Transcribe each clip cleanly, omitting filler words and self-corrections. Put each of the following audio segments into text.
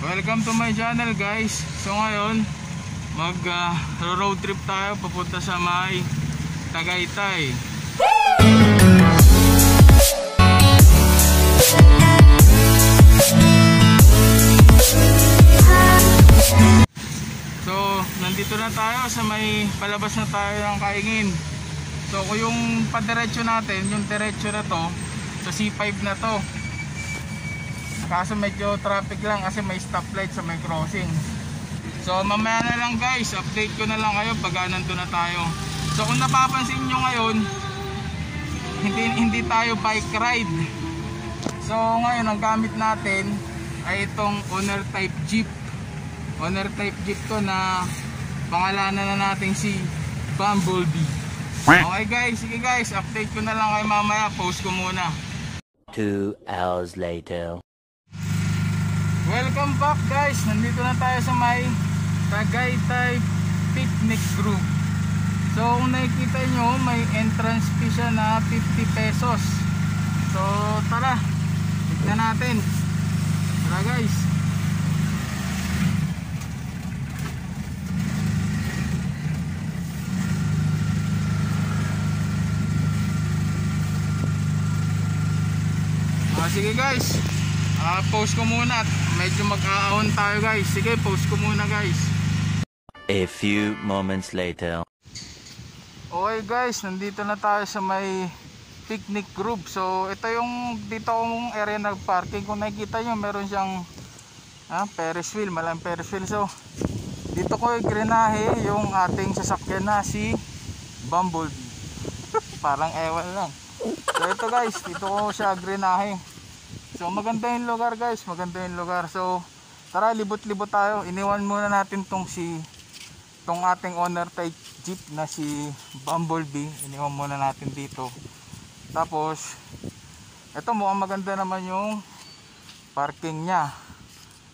Welcome to my channel guys. So ngayon mag road trip tayo papunta sa may Tagaytay. So nandito na tayo sa may palabas na tayo ng Kaingin. So kung yung padiretso natin, yung diretso na to sa C5 na to. Kaso medyo traffic lang kasi may stoplight sa may crossing. So mamaya na lang guys, update ko na lang kayo pag nandun na tayo. So kung napapansin nyo ngayon, hindi tayo bike ride. So ngayon ang gamit natin ay itong owner type jeep. Owner type jeep to na pangalanan na natin si Bumblebee. Okay guys, sige guys, update ko na lang kayo mamaya, post ko muna. 2 hours later. Welcome back guys, nandito na tayo sa may Tagaytay Picnic Group. So kung nakikita nyo, may entrance fee siya na 50 pesos. So tara, tignan natin. Tara guys. Sige guys, post ko muna. Medyo mag-aahon tayo guys. Sige, post ko muna guys. A few moments later. Okay guys, nandito na tayo sa may picnic group. So ito yung dito yung area ng parking. Kung nakikita nyo, meron siyang Ferris wheel, malang Ferris wheel. So dito ko i-greenahe yung ating sasakyan na si Bumblebee. Parang ewan lang. So ito guys, dito ko siya greenahe. So maganda yung lugar guys, maganda yung lugar. So tara, libot-libot tayo. Iniwan muna natin tong ating owner type jeep na si Bumblebee. Iniwan muna natin dito. Tapos ito mukhang maganda naman yung parking niya.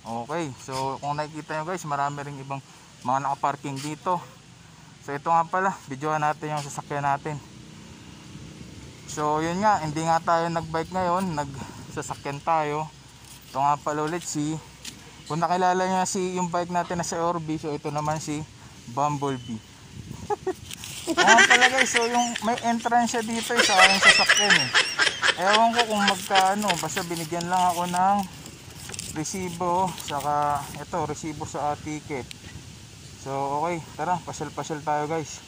Okay, so kung nakikita nyo guys, marami ring ibang mga nakaparking dito. So ito nga pala, videohan natin yung sasakyan natin. So yun nga, hindi nga tayo nagbike ngayon, nagsasakyan tayo. Ito nga pala ulit kung nakilala nyo yung bike natin na si Orbi, so ito naman si Bumblebee. Nga pala guys, so yung may entrance siya dito sa aking sasakyan eh. Ewan ko kung magkano, basta binigyan lang ako ng resibo, saka ito, resibo sa ticket. So okay, tara, pasyal-pasyal tayo guys.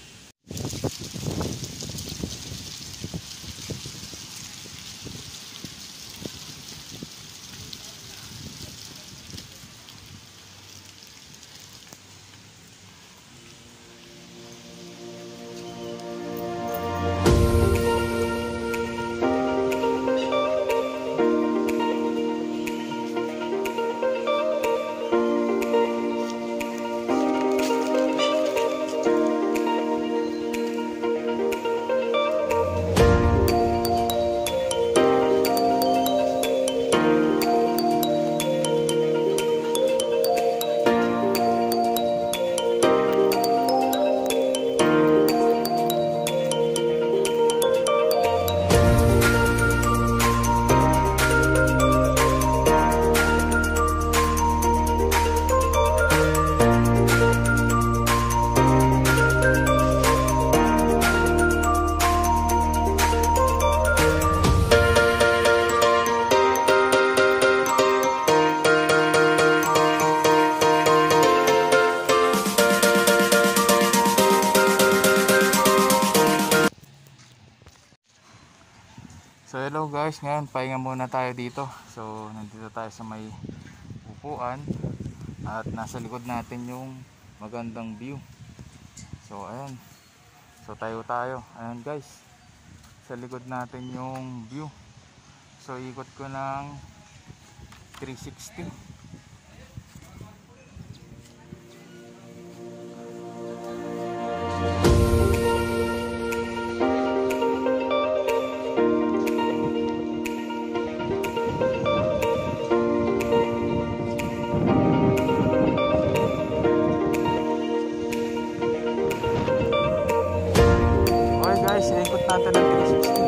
So hello guys, ngayon pahinga muna tayo dito. So nandito tayo sa may upuan at nasa likod natin yung magandang view. So ayan, so tayo, ayan guys, sa likod natin yung view. So ikot ko ng 360. natin ng 360.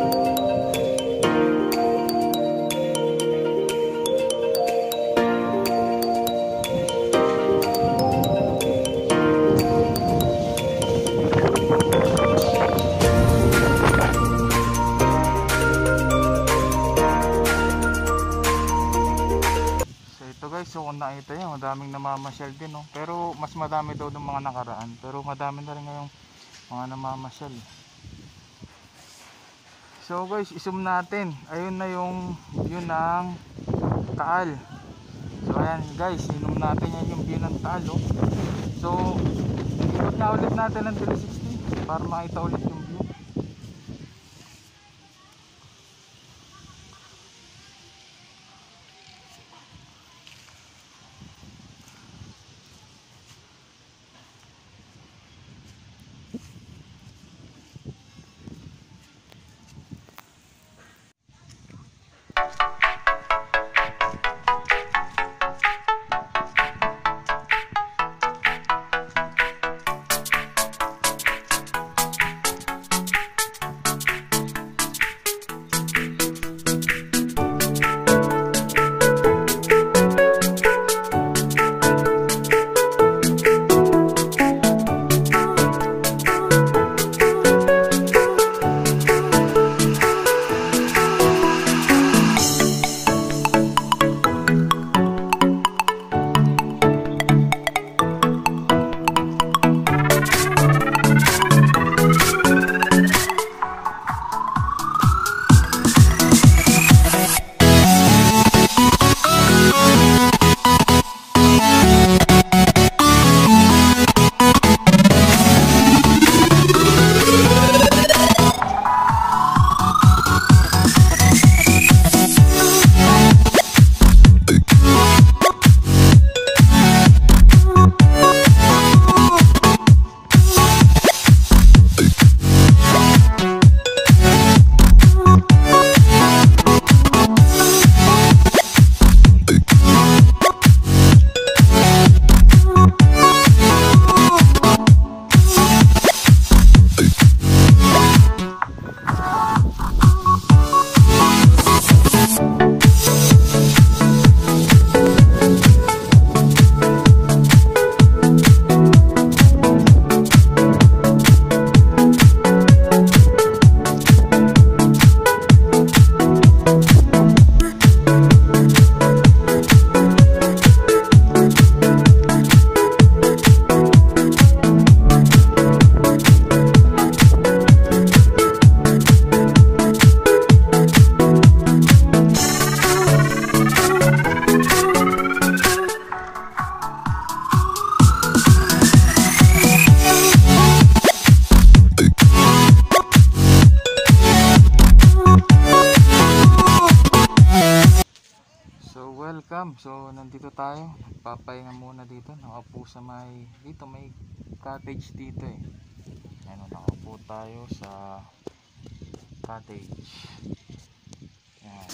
guys, so kung nakita nyo, madaming namamasyal din, no? Pero mas madami daw ng mga nakaraan. Pero madami na rin ngayong mga namamasyal. So guys, isum natin. Ayun na yung view ng Taal. So ayan guys, inom natin yan yung view ng Taal, oh. So ikot na ulit natin ng 360 para makita ulit yung view. Welcome. So nandito tayo, papahinga muna dito. Nakaupo sa may cottage dito eh. Ano, nakaupo tayo sa cottage. Yan.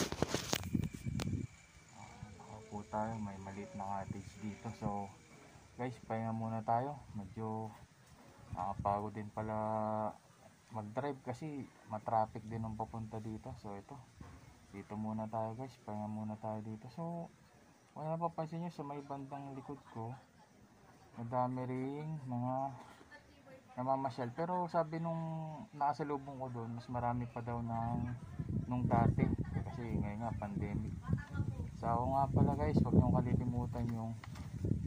Nakaupo tayo, may maliit na cottage dito. So guys, pahinga muna tayo. Medyo nakapagod din pala mag-drive kasi matraffic din ang papunta dito. So ito, dito muna tayo guys, pahinga muna tayo dito. So kung napapansin nyo sa may bandang likod ko, madami ring mga namamasyal. Pero sabi nung nakasalubong ko doon, mas marami pa daw nung dati kasi ngayon nga pandemic. So ako nga pala guys, huwag nyo kalilimutan yung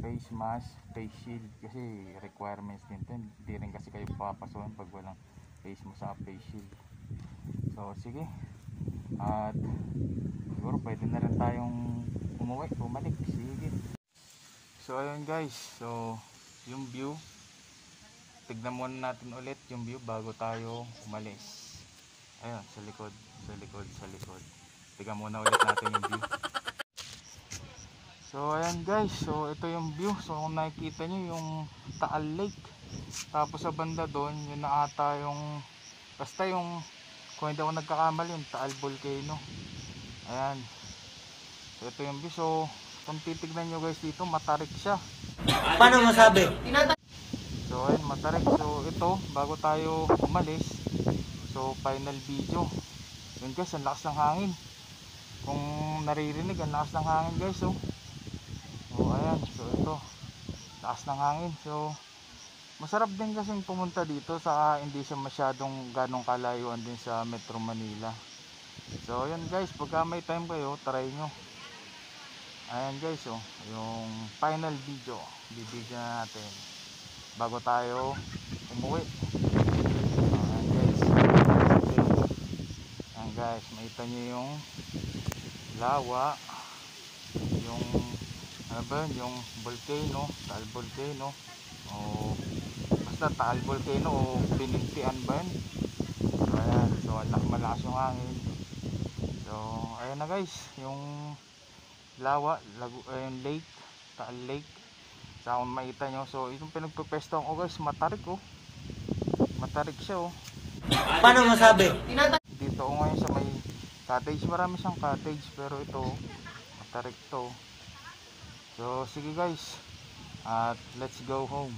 face mask, face shield kasi requirements din to. Hindi rin kasi kayo papasukin pag walang face mask sa face shield. So sige, at siguro pwede na rin tayong bumalik. Sige. So ayun guys, so yung view, tignan muna natin ulit yung view bago tayo umalis. Ayun, sa likod. Tignan muna ulit natin yung view. So ayan guys, so ito yung view. So kung nakikita nyo yung Taal Lake, tapos sa banda doon yun na ata yung, basta yung, kung hindi ako nagkakamali, yung Taal Volcano. Ayan, so ito yung view. So kung titignan nyo guys dito, matarik siya. Paano masabi? So ayun, matarik. So ito, bago tayo umalis, so final video. Yun guys, ang lakas ng hangin. Kung naririnig, ang lakas ng hangin guys. So ayan, so ito, lakas ng hangin. So masarap din kasing pumunta dito, saka hindi siya masyadong ganong kalayuan din sa Metro Manila. So yun guys, pagka may time kayo, try nyo. ayan guys, oh, yung final video bibigyan na natin bago tayo umuwi. Ayan guys, okay. Ayan guys, makita nyo yung lawa, yung ano ba yun, yung volcano, Taal Volcano, o basta Taal Volcano o Binigtian ba yun. So ayan, so malakas yung hangin. So ayan na guys, yung lawa, yung lake, Taal Lake, sa kung makita nyo. So itong pinagpupwestohan ko guys, matarik oh, matarik siya oh. Paano masabi? Dito ako ngayon sa may cottage, marami siyang cottage, pero ito matarik to. So sige guys, at let's go home.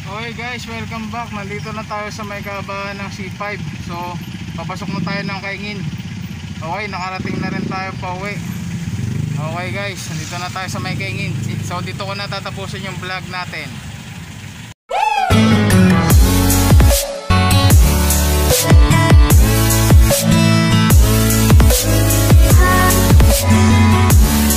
Okay guys, welcome back. Nandito na tayo sa may kahabaan ng C5. So papasok na tayo ng Kaingin. Okay, nakarating na rin tayo pa uwi. Okay guys, nandito na tayo sa may Kaingin. So dito ko na tatapusin yung vlog natin.